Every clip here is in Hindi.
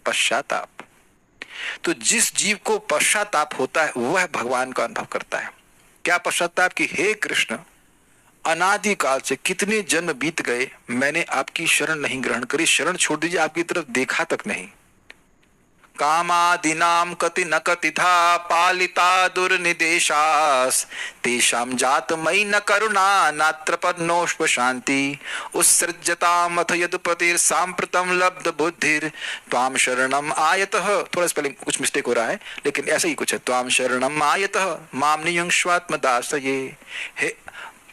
पश्चाताप। तो जिस जीव को पश्चाताप होता है वह भगवान का अनुभव करता है। क्या पश्चाताप? कि हे कृष्ण, अनादि काल से कितने जन्म बीत गए, मैंने आपकी शरण नहीं ग्रहण करी, शरण छोड़ दीजिए, आपकी तरफ देखा तक नहीं। कामादिनाम कति न कतिथा पालिता दुर्निदेशास तेषाम जात मई न करुणा नात्र पन्नोष्प शांति उत्सृज्यताम अथ यदुपतिर सांप्रतम लब्ध बुद्धिर त्वाम शरणम आयतः। थोड़ा स्पेलिंग कुछ मिस्टेक हो रहा है लेकिन ऐसा ही कुछ है। त्वाम शरणम आयतः माम नियंश्वात्म दासये।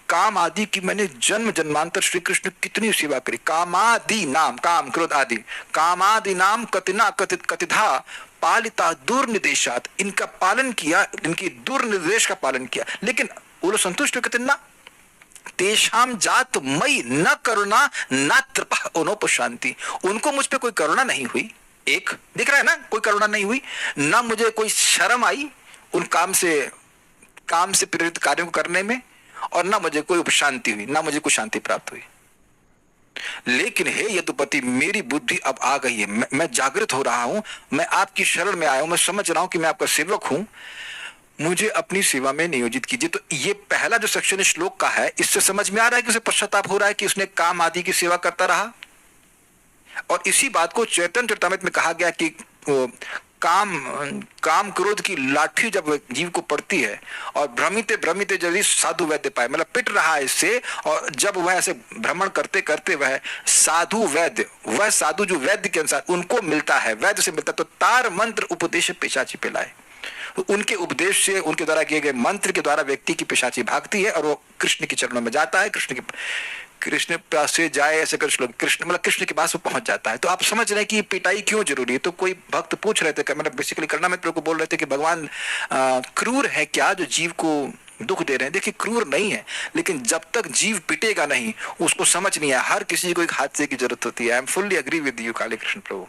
काम आदि की मैंने जन्म जन्मांतर श्री कृष्ण कितनी सेवा करी। कामादि नाम, काम क्रोध आदि, कामादि नाम कतिना कथित कतिधा पालिता दुर्निदेशात, इनका पालन किया, इनकी दुर्निदेश का पालन किया, लेकिन वो लोग संतुष्ट कहते ना। तेषाम जात मई न करुणा न कृपा अनोप शांति, उनको मुझ पे कोई करुणा नहीं हुई। एक दिख रहा है ना, कोई करुणा नहीं हुई, ना मुझे कोई शर्म आई उन काम से प्रेरित कार्यों को करने में, और ना मुझे कोई उपशांति हुई, ना मुझे कोई शांति प्राप्त हुई। लेकिन हे यदुपति, मेरी बुद्धि अब आ गई है, मैं जागृत हो रहा हूं, मैं आपकी शरण में आया हूं, मैं समझ रहा हूं कि मैं आपका सेवक हूं, मुझे अपनी सेवा में नियोजित कीजिए। तो ये पहला जो सेक्शन इस श्लोक का है, इससे समझ में आ रहा है कि उसे पश्चाताप हो रहा है कि उसने काम आदि की सेवा करता रहा। और इसी बात को चैतन्य चरितामृत में कहा गया कि काम क्रोध की लाठी जब जीव को पड़ती है और भ्रमिते भ्रमिते जब साधु वैद्य पाए, मतलब पिट रहा है इससे, और जब वह ऐसे भ्रमण करते करते वह साधु वैद्य, वह साधु जो वैद्य के अनुसार उनको मिलता है, वैद्य से मिलता है, तो तार मंत्र उपदेश पिशाची पिलाए। उनके उपदेश से, उनके द्वारा किए गए मंत्र के द्वारा व्यक्ति की पिशाची भागती है और वो कृष्ण के चरणों में जाता है, कृष्ण पास से जाए, ऐसे कर श्लोक, कृष्ण मतलब कृष्ण के पास वो पहुंच जाता है। तो आप समझ रहे हैं कि पिटाई क्यों जरूरी है। तो कोई भक्त पूछ रहे थे, मतलब बेसिकली करना में को बोल रहे थे कि भगवान क्रूर है क्या जो जीव को दुख दे रहे हैं। देखिए, क्रूर नहीं है, लेकिन जब तक जीव पिटेगा नहीं उसको समझ नहीं है। हर किसी को एक हादसे की जरूरत होती है। I am fully agree with you काले कृष्ण प्रभु।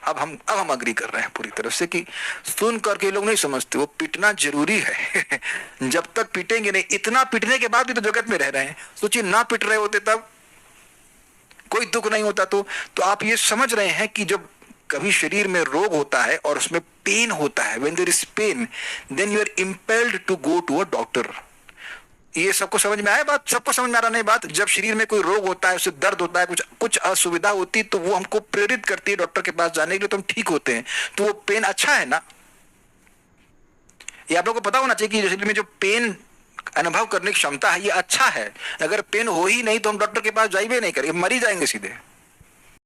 अब हम अग्री कर रहे हैं पूरी तरफ से कि सुन करके लोग नहीं समझते, वो पिटना जरूरी है। जब तक पिटेंगे नहीं, इतना पिटने के बाद भी तो जगत में रह रहे हैं। सोचिए, ना पिट रहे होते तब कोई दुख नहीं होता। तो आप ये समझ रहे हैं कि जब कभी शरीर में रोग होता है और उसमें पेन होता है, when there is pain then you are impelled to go to a doctor. ये सबको समझ में आया बात? सबको समझ में आ रहा नहीं बात? जब शरीर में कोई रोग होता है, उससे दर्द होता है, कुछ असुविधा होती है, तो वो हमको प्रेरित करती है डॉक्टर के पास जाने के लिए, तो हम ठीक होते हैं। तो वो पेन अच्छा है ना? ये आप लोगों को पता होना चाहिए कि शरीर में जो पेन अनुभव करने की क्षमता है ये अच्छा है। अगर पेन हो ही नहीं तो हम डॉक्टर के पास जाइए नहीं करेंगे, मर ही जाएंगे सीधे।